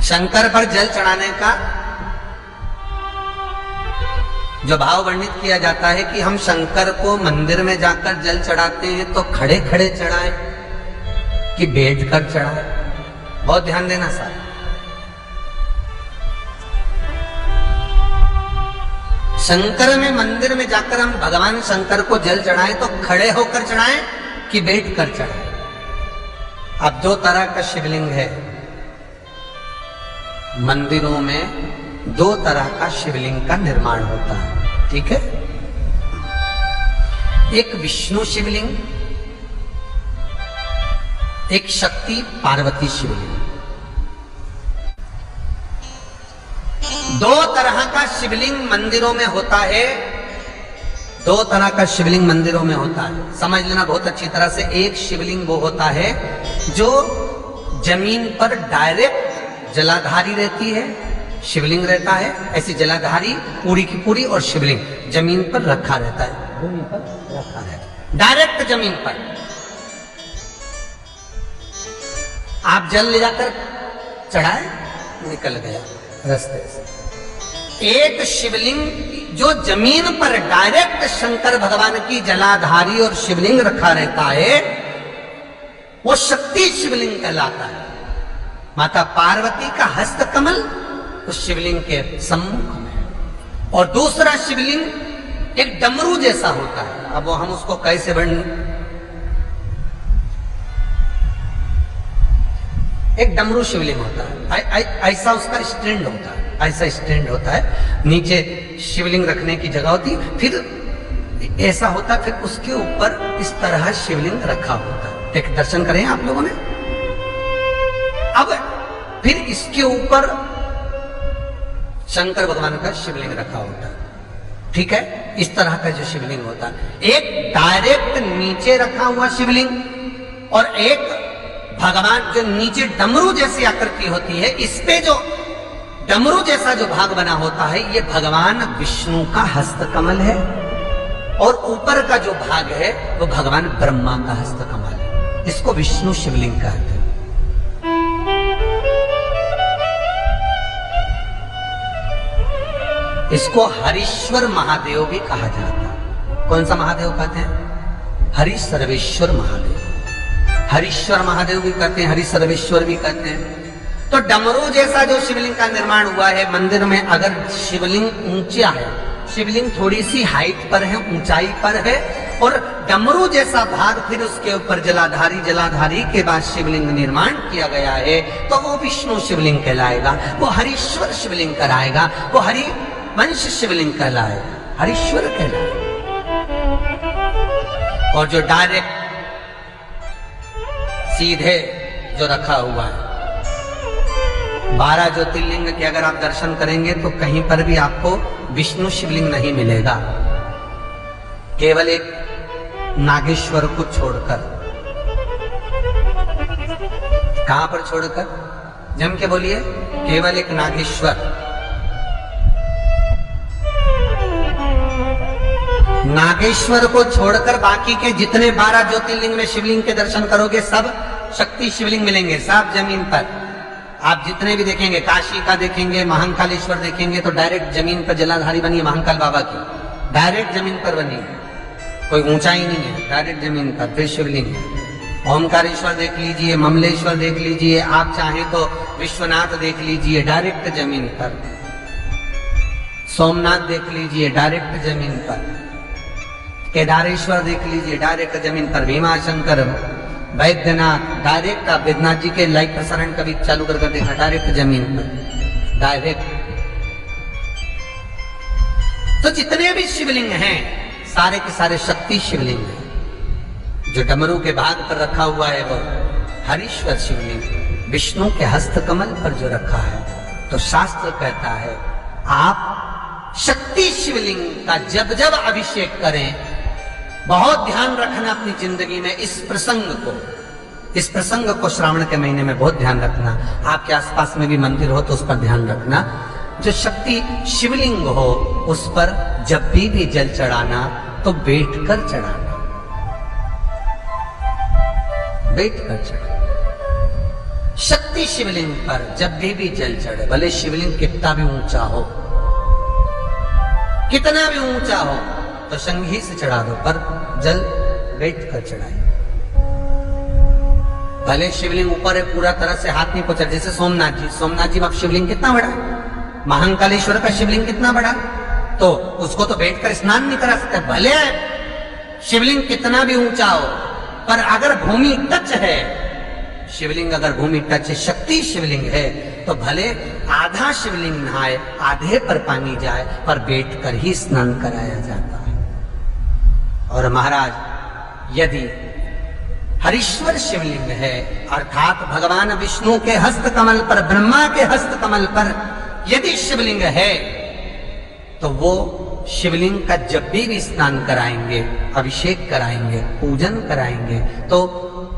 शंकर पर जल चढ़ाने का जो भाव वर्णित किया जाता है कि हम शंकर को मंदिर में जाकर जल चढ़ाते हैं तो खड़े खड़े चढ़ाएं कि बैठ कर चढ़ाएं। बहुत ध्यान देना साहब। शंकर में मंदिर में जाकर हम भगवान शंकर को जल चढ़ाएं तो खड़े होकर चढ़ाएं कि बैठ कर चढ़ाएं। अब दो तरह का शिवलिंग है मंदिरों में, दो तरह का शिवलिंग का निर्माण होता है, ठीक है। एक विष्णु शिवलिंग, एक शक्ति पार्वती शिवलिंग। दो तरह का शिवलिंग मंदिरों में होता है, दो तरह का शिवलिंग मंदिरों में होता है, समझ लेना बहुत अच्छी तरह से। एक शिवलिंग वो होता है जो जमीन पर डायरेक्ट जलाधारी रहती है, शिवलिंग रहता है, ऐसी जलाधारी पूरी की पूरी, और शिवलिंग जमीन पर रखा रहता है, भूमि पर रखा रहता है, डायरेक्ट जमीन पर। आप जल ले जाकर चढ़ाए, निकल गया रास्ते से। एक शिवलिंग जो जमीन पर डायरेक्ट शंकर भगवान की जलाधारी और शिवलिंग रखा रहता है, वो शक्ति शिवलिंग कहलाता है। माता पार्वती का हस्त कमल उस शिवलिंग के सम्मुख में। और दूसरा शिवलिंग एक डमरू जैसा होता है। अब वो हम उसको कैसे एक डमरू शिवलिंग होता है, ऐसा उसका स्टैंड होता है, ऐसा स्टैंड होता है, नीचे शिवलिंग रखने की जगह होती, फिर ऐसा होता, फिर उसके ऊपर इस तरह शिवलिंग रखा होता है। एक दर्शन करें आप लोगों ने। अब फिर इसके ऊपर शंकर भगवान का शिवलिंग रखा होता है, ठीक है। इस तरह का जो शिवलिंग होता है, एक डायरेक्ट नीचे रखा हुआ शिवलिंग और एक भगवान जो नीचे डमरू जैसी आकृति होती है, इस पे जो डमरू जैसा जो भाग बना होता है, ये भगवान विष्णु का हस्तकमल है, और ऊपर का जो भाग है वो भगवान ब्रह्मा का हस्तकमल है। इसको विष्णु शिवलिंग कहते हैं। इसको हरीश्वर महादेव भी कहा जाता है। कौन सा महादेव कहते हैं? हरि सर्वेश्वर महादेव। हरीश्वर महादेव भी कहते हैं, हरि सर्वेश्वर भी कहते हैं। तो डमरू जैसा जो शिवलिंग का निर्माण हुआ है मंदिर में, अगर शिवलिंग ऊंचा है, शिवलिंग थोड़ी सी हाइट पर है, ऊंचाई पर है, और डमरू जैसा भाग फिर उसके ऊपर जलाधारी के बाद शिवलिंग निर्माण किया गया है, तो वो विष्णु शिवलिंग कहलाएगा, वो हरीश्वर शिवलिंग कहलाएगा, वो हरि वंश शिवलिंग कहलाएगा, हरीश्वर कहलाएगा। और जो डायरेक्ट सीधे जो रखा हुआ है, 12 ज्योतिर्लिंग के अगर आप दर्शन करेंगे तो कहीं पर भी आपको विष्णु शिवलिंग नहीं मिलेगा, केवल एक नागेश्वर को छोड़कर। कहां पर छोड़कर? जम के बोलिए। केवल एक नागेश्वर, नागेश्वर को छोड़कर बाकी के जितने 12 ज्योतिर्लिंग में शिवलिंग के दर्शन करोगे सब शक्ति शिवलिंग मिलेंगे, सब जमीन पर। आप जितने भी देखेंगे, काशी का देखेंगे, महाकालेश्वर देखेंगे, तो डायरेक्ट जमीन पर जलाधारी बनी है महाकाल बाबा की, डायरेक्ट जमीन पर बनी है, कोई ऊंचाई नहीं है, डायरेक्ट जमीन पर फिर शिवलिंग है। ओमकारेश्वर देख लीजिए, ममलेश्वर देख लीजिए, आप चाहें तो विश्वनाथ देख लीजिए, डायरेक्ट जमीन पर। सोमनाथ देख लीजिए, डायरेक्ट जमीन पर। केदारेश्वर देख लीजिए, डायरेक्ट जमीन पर। भीमाशंकर, वैद्यनाथ, डायरेक्ट। आप वैद्यनाथ जी के लाइव प्रसारण कभी चालू कर देखा, डायरेक्ट जमीन पर, डायरेक्ट। तो जितने भी शिवलिंग हैं सारे के सारे शक्ति शिवलिंग हैं। जो डमरू के भाग पर रखा हुआ है वो हरीश्वर शिवलिंग, विष्णु के हस्तकमल पर जो रखा है, तो शास्त्र कहता है आप शक्ति शिवलिंग का जब जब अभिषेक करें, बहुत ध्यान रखना अपनी जिंदगी में इस प्रसंग को श्रावण के महीने में बहुत ध्यान रखना। आपके आसपास में भी मंदिर हो तो उस पर ध्यान रखना। जो शक्ति शिवलिंग हो उस पर जब भी जल चढ़ाना तो बैठकर चढ़ाना, बैठकर चढ़ाना। शक्ति शिवलिंग पर जब भी जल चढ़े, भले शिवलिंग कितना भी ऊंचा हो, कितना भी ऊंचा हो, तो संघी से चढ़ा दो, पर जल बैठ कर चढ़ाइए। भले शिवलिंग ऊपर है, पूरा तरह से हाथ नहीं पहुंचा, जैसे सोमनाथ जी अब शिवलिंग कितना बड़ा है, महाकालेश्वर का शिवलिंग कितना बड़ा, तो उसको तो बैठकर स्नान नहीं करा सकते। भले शिवलिंग कितना भी ऊंचा हो, पर अगर भूमि टच है, शिवलिंग अगर भूमि टच है, शक्ति शिवलिंग है, तो भले आधा शिवलिंग नहाए, आधे पर पानी जाए, पर बैठकर ही स्नान कराया जाता है। और महाराज यदि हरीश्वर शिवलिंग है, अर्थात भगवान विष्णु के हस्त कमल पर, ब्रह्मा के हस्त कमल पर यदि शिवलिंग है, तो वो शिवलिंग का जब भी स्नान कराएंगे, अभिषेक कराएंगे, पूजन कराएंगे, तो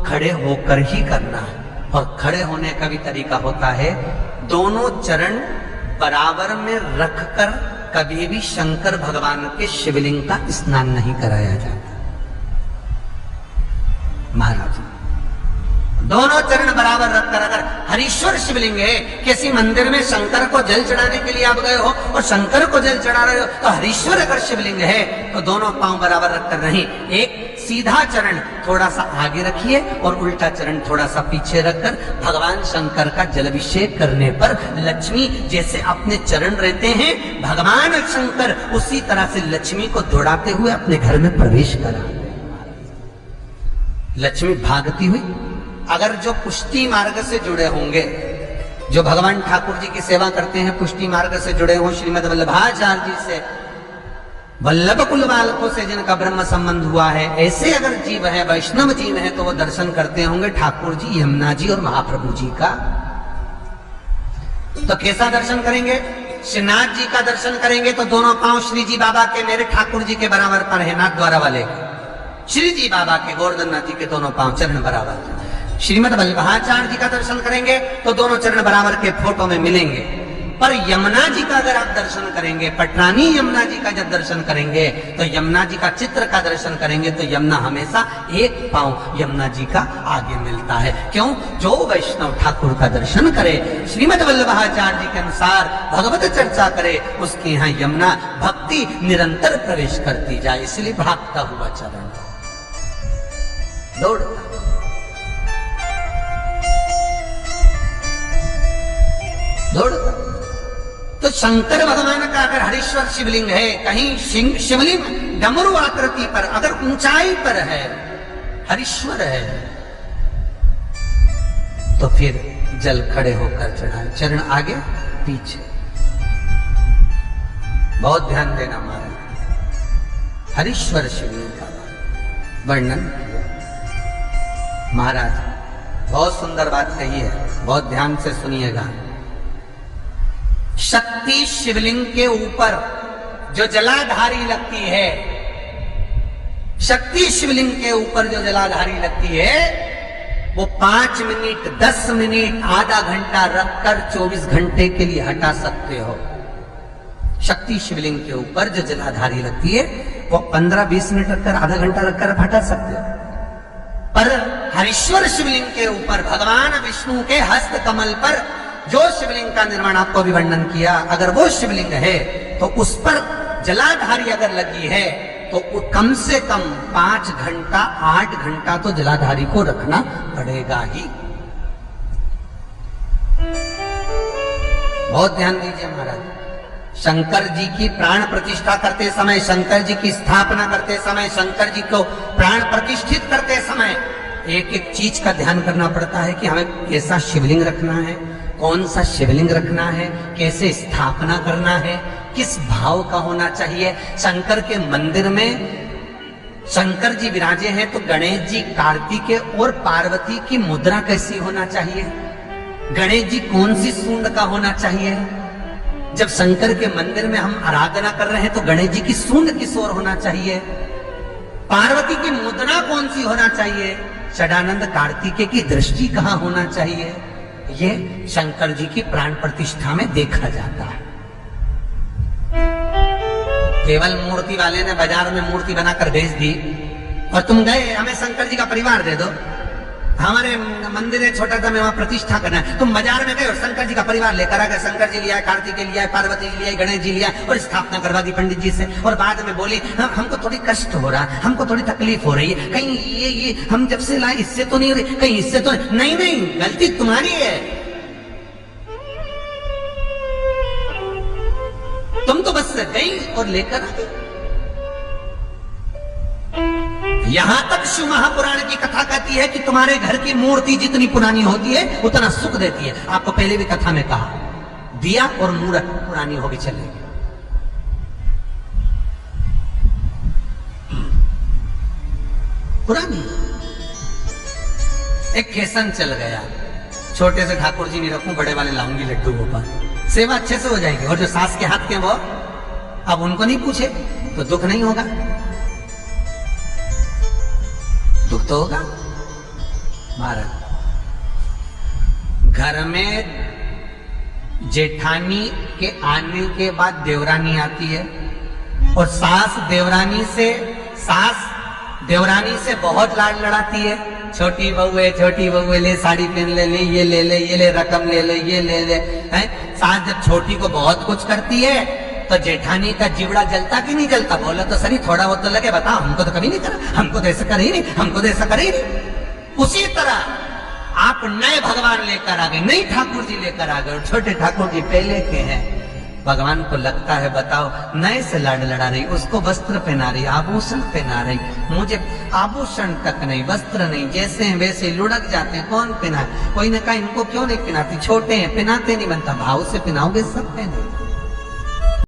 खड़े होकर ही करना है। और खड़े होने का भी तरीका होता है, दोनों चरण बराबर में रखकर कभी भी शंकर भगवान के शिवलिंग का स्नान नहीं कराया जाता। महाराज दोनों चरण बराबर रखकर, अगर हरीश्वर शिवलिंग है, किसी मंदिर में शंकर को जल चढ़ाने के लिए आप गए हो और शंकर को जल चढ़ा रहे हो, तो हरीश्वर अगर शिवलिंग है तो दोनों पांव बराबर रखकर नहीं, एक सीधा चरण थोड़ा सा आगे रखिए और उल्टा चरण थोड़ा सा पीछे रखकर भगवान शंकर का जलाभिषेक करने पर लक्ष्मी जैसे अपने चरण रहते हैं, भगवान शंकर उसी तरह से लक्ष्मी को दौड़ाते हुए अपने घर में प्रवेश करा। लक्ष्मी भागती हुई, अगर जो पुष्टि मार्ग से जुड़े होंगे, जो भगवान ठाकुर जी की सेवा करते हैं, पुष्टि मार्ग से जुड़े हों, श्रीमद वल्लभाचार्य जी से, वल्लभ कुल बालकों से जिनका ब्रह्म संबंध हुआ है, ऐसे अगर जीव है, वैष्णव जीव है, तो वो दर्शन करते होंगे ठाकुर जी, यमुना जी और महाप्रभु जी का। तो कैसा दर्शन करेंगे? श्रीनाथ जी का दर्शन करेंगे तो दोनों पांव श्री जी बाबा के, मेरे ठाकुर जी के बराबर पर है, नाथ द्वारा वाले श्री जी बाबा के, गोवर्धन नाथ जी के दोनों पांव चरण बराबर। श्रीमद वल्लभाचार्य जी का दर्शन करेंगे तो दोनों चरण बराबर के फोटो में मिलेंगे। पर यमुना जी का अगर आप दर्शन करेंगे, पटरानी यमुना जी का जब दर्शन करेंगे, तो यमुना जी का चित्र का दर्शन करेंगे, तो यमुना हमेशा एक पांव यमुना जी का आगे मिलता है। क्यों? जो वैष्णव ठाकुर का दर्शन करे, श्रीमद वल्लभाचार्य जी के अनुसार भगवत चर्चा करे, उसके यहाँ यमुना भक्ति निरंतर प्रवेश करती जाए, इसलिए भागता हुआ चरण, दौड़ता दौड़ता। तो शंकर भगवान का अगर हरीश्वर शिवलिंग है, कहीं शिवलिंग डमरू आकृति पर, अगर ऊंचाई पर है, हरीश्वर है, तो फिर जल खड़े होकर चढ़ाए, चरण आगे पीछे। बहुत ध्यान देना महाराज, हरीश्वर शिवलिंग का वर्णन किया महाराज। बहुत सुंदर बात कही है, बहुत ध्यान से सुनिएगा। शक्ति शिवलिंग के ऊपर जो जलाधारी लगती है, शक्ति शिवलिंग के ऊपर जो जलाधारी लगती है, वो 5 मिनट, 10 मिनट, आधा घंटा रखकर 24 घंटे के लिए हटा सकते हो। शक्ति शिवलिंग के ऊपर जो जलाधारी लगती है, वो 15-20 मिनट रखकर, आधा घंटा रखकर हटा सकते हो। पर हरीश्वर शिवलिंग के ऊपर भगवान विष्णु के हस्त कमल पर जो शिवलिंग का निर्माण आपको भी वर्णन किया, अगर वो शिवलिंग है तो उस पर जलाधारी अगर लगी है, तो कम से कम 5 घंटा, 8 घंटा तो जलाधारी को रखना पड़ेगा ही। बहुत ध्यान दीजिए महाराज। शंकर जी की प्राण प्रतिष्ठा करते समय, शंकर जी की स्थापना करते समय, शंकर जी को प्राण प्रतिष्ठित करते समय एक एक चीज का ध्यान करना पड़ता है कि हमें कैसा शिवलिंग रखना है, कौन सा शिवलिंग रखना है, कैसे स्थापना करना है, किस भाव का होना चाहिए। शंकर के मंदिर में शंकर जी विराजे हैं, तो गणेश जी, कार्तिकेय और पार्वती की मुद्रा कैसी होना चाहिए, गणेश जी कौन सी सूंड का होना चाहिए। जब शंकर के मंदिर में हम आराधना कर रहे हैं तो गणेश जी की सूंड किस ओर होना चाहिए, पार्वती की मुद्रा कौन सी होना चाहिए, षडानंद कार्तिकेय की दृष्टि कहां होना चाहिए, ये शंकर जी की प्राण प्रतिष्ठा में देखा जाता है। केवल मूर्ति वाले ने बाजार में मूर्ति बनाकर भेज दी और तुम गए हमें शंकर जी का परिवार दे दो, हमारे मंदिर है छोटा सा, मैं वहां प्रतिष्ठा करना है। तुम बाजार में गए और शंकर जी का परिवार लेकर आ गए, शंकर जी लिया, कार्तिक लिया, पार्वती जी लिया, गणेश जी लिया और स्थापना करवा दी पंडित जी से। और बाद में बोली हमको थोड़ी कष्ट हो रहा, हमको थोड़ी तकलीफ हो रही है, कहीं ये हम जब से लाए इससे तो नहीं हो रही, कहीं इससे तो नहीं। नहीं, गलती तुम्हारी है। तुम तो बस गई और लेकर आ गई। यहां तक शिव महापुराण की कथा कहती है कि तुम्हारे घर की मूर्ति जितनी पुरानी होती है उतना सुख देती है। आपको पहले भी कथा में कहा, दिया और मूर्त पुरानी होगी चलेगी। पुरानी एक केसन चल गया, छोटे से ठाकुर जी नहीं रखूं, बड़े वाले लाऊंगी लड्डू गोपाल, सेवा अच्छे से हो जाएगी। और जो सास के हाथ के वो अब उनको नहीं पूछे तो दुख नहीं होगा, दुख तो होगा। महाराज घर में जेठानी के आने के बाद देवरानी आती है और सास देवरानी से बहुत लाड लड़ाती है। छोटी बहू है, ले साड़ी पहन ले, ये ले रकम ले, ये ले हैं। सास जब छोटी को बहुत कुछ करती है तो जेठानी का जीवड़ा जलता कि नहीं जलता? बोला तो सही, थोड़ा बहुत तो लगे, बताओ हमको तो कभी नहीं करा, हमको तो ऐसा करे ही नहीं, हमको तो ऐसा करे ही नहीं। उसी तरह आप नए भगवान लेकर आ गए, नई ठाकुर जी लेकर आ गए और छोटे ठाकुर जी पहले के हैं। भगवान को लगता है बताओ नए से लाड लड़ा रही, उसको वस्त्र पहना रही, आभूषण पहना रही, मुझे आभूषण तक नहीं, वस्त्र नहीं, जैसे हैं वैसे लुढ़क जाते हैं। कौन पहनाए? कोई ने कहा इनको क्यों नहीं पहनाती, छोटे हैं, पहनाते नहीं बनता, भाव से पहनाओगे सब पहने।